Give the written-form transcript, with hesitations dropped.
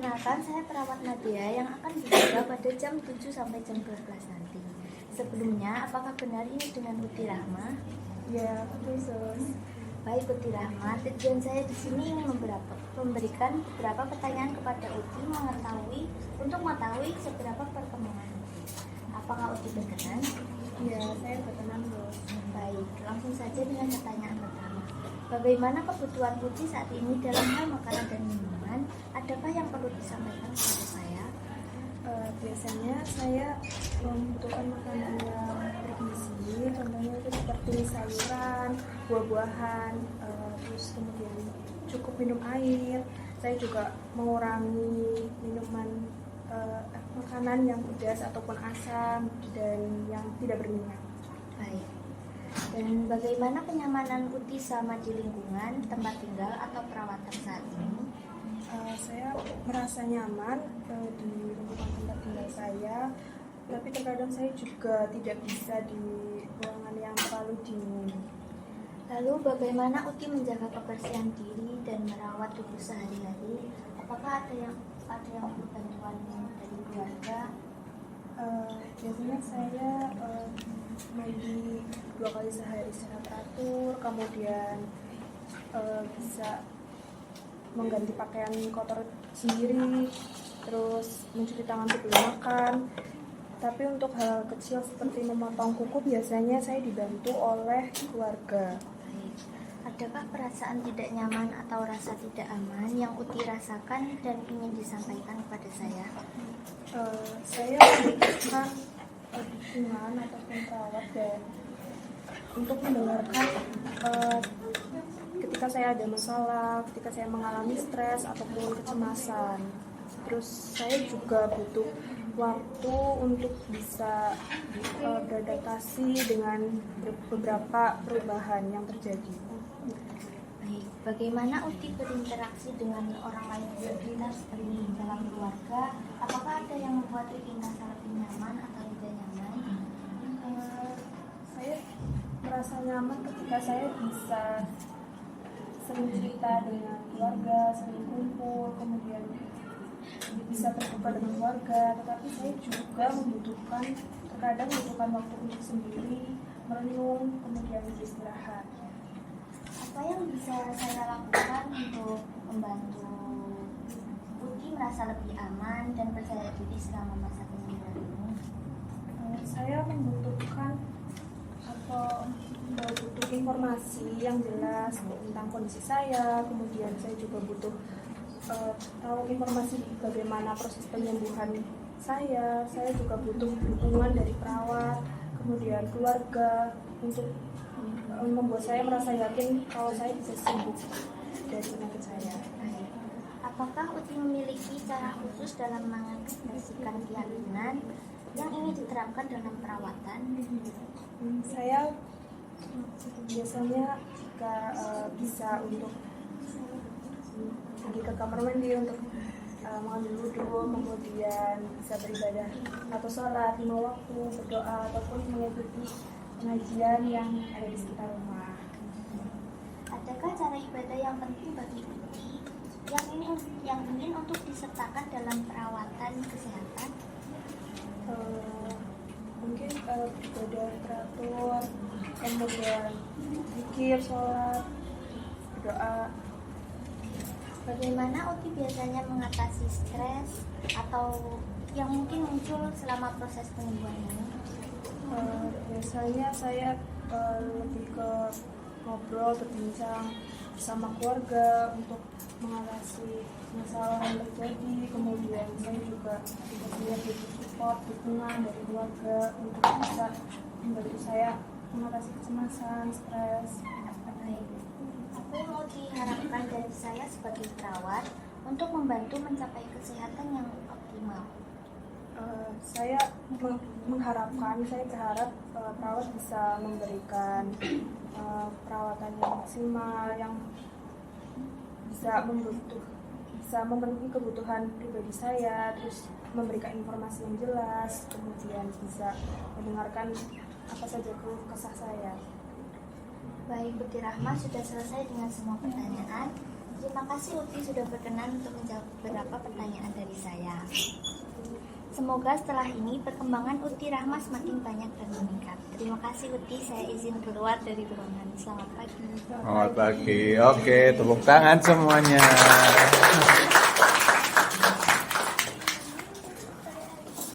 Perkenalkan, saya perawat Nadia yang akan berjaga pada jam 7 sampai jam 12 nanti. Sebelumnya, apakah benar ini dengan Putri Rahma? Ya, betul, Sus. Baik, Putri Rahma, tujuan saya di sini ingin memberikan beberapa pertanyaan kepada Uti untuk mengetahui seberapa perkembangan Uti. Apakah Uti berkenan? Ya, saya berkenan, Sus. Baik, langsung saja dengan pertanyaan pertama. Bagaimana kebutuhan Uti saat ini dalam hal makanan dan minuman? Adakah yang perlu disampaikan kepada saya? Biasanya saya membutuhkan makanan yang bergizi, contohnya itu seperti sayuran, buah-buahan, terus kemudian cukup minum air. Saya juga mengurangi minuman makanan yang pedas ataupun asam dan yang tidak berminyak. Baik. Dan bagaimana kenyamanan Uti sama di lingkungan, tempat tinggal atau perawatan saat ini? Saya merasa nyaman di lingkungan tempat tinggal saya, tapi terkadang saya juga tidak bisa di ruangan yang terlalu dingin. Lalu bagaimana Uti menjaga kebersihan diri dan merawat tubuh sehari-hari? Apakah ada yang perlu bantuan dari keluarga? Biasanya saya mandi 2 kali sehari secara teratur, kemudian bisa mengganti pakaian kotor sendiri, terus mencuci tangan sebelum makan. Tapi untuk hal kecil seperti memotong kuku biasanya saya dibantu oleh keluarga. Baik. Adakah perasaan tidak nyaman atau rasa tidak aman yang Uti rasakan dan ingin disampaikan kepada saya? Saya membutuhkan dukungan ataupun perawat dan untuk mendengarkan ketika saya ada masalah, ketika saya mengalami stres ataupun kecemasan. Terus saya juga butuh waktu untuk bisa beradaptasi dengan beberapa perubahan yang terjadi. Baik, bagaimana Uti berinteraksi dengan orang lain di sekitar seperti dalam keluarga? Apakah ada yang membuat Uti merasa lebih nyaman atau tidak nyaman? Saya merasa nyaman ketika saya bisa sering cerita dengan keluarga, sering kumpul, kemudian bisa terbuka dengan keluarga. Tetapi saya juga terkadang membutuhkan waktu untuk sendiri, merenung, kemudian beristirahat. Apa yang bisa saya lakukan untuk membantu Uti merasa lebih aman dan percaya diri selama masa penyembuhan ini? Saya membutuhkan butuh informasi yang jelas tentang kondisi saya, kemudian saya juga butuh tahu informasi bagaimana proses penyembuhan saya juga butuh dukungan dari perawat, kemudian keluarga untuk membuat saya merasa yakin kalau saya bisa sembuh dari penyakit saya. Apakah Uti memiliki cara khusus dalam mengekspresikan keyakinan yang ingin diterapkan dalam perawatan? Saya biasanya jika bisa untuk pergi ke kamar mandi untuk mengambil wudhu, kemudian bisa beribadah atau sholat 5 waktu, berdoa ataupun mengikuti pengajian yang ada di sekitar rumah. Adakah cara ibadah yang penting bagi Uti yang ingin untuk disertakan dalam perawatan kesehatan? Mungkin beribadah teratur, kemudian zikir, sholat, berdoa. Bagaimana Uti biasanya mengatasi stres atau yang mungkin muncul selama proses penyembuhan ini? Biasanya saya lebih ke ngobrol, berbincang bersama keluarga untuk mengatasi masalah yang terjadi. Kemudian saya juga butuh support, dukungan dari keluarga untuk bisa membantu saya mengatasi kecemasan, stres. Apa yang mau diharapkan dari saya sebagai perawat untuk membantu mencapai kesehatan yang optimal? Saya berharap perawat bisa memberikan perawatan yang maksimal, yang bisa memenuhi kebutuhan pribadi saya, terus memberikan informasi yang jelas, kemudian bisa mendengarkan apa saja keluh kesah saya. Baik, Putri Rahma sudah selesai dengan semua pertanyaan. Terima kasih Uti sudah berkenan untuk menjawab beberapa pertanyaan dari saya. Semoga setelah ini perkembangan Uti Rahma semakin banyak dan meningkat. Terima kasih Uti, saya izin keluar dari ruangan. Selamat pagi. Selamat pagi. Oke, tepuk tangan semuanya.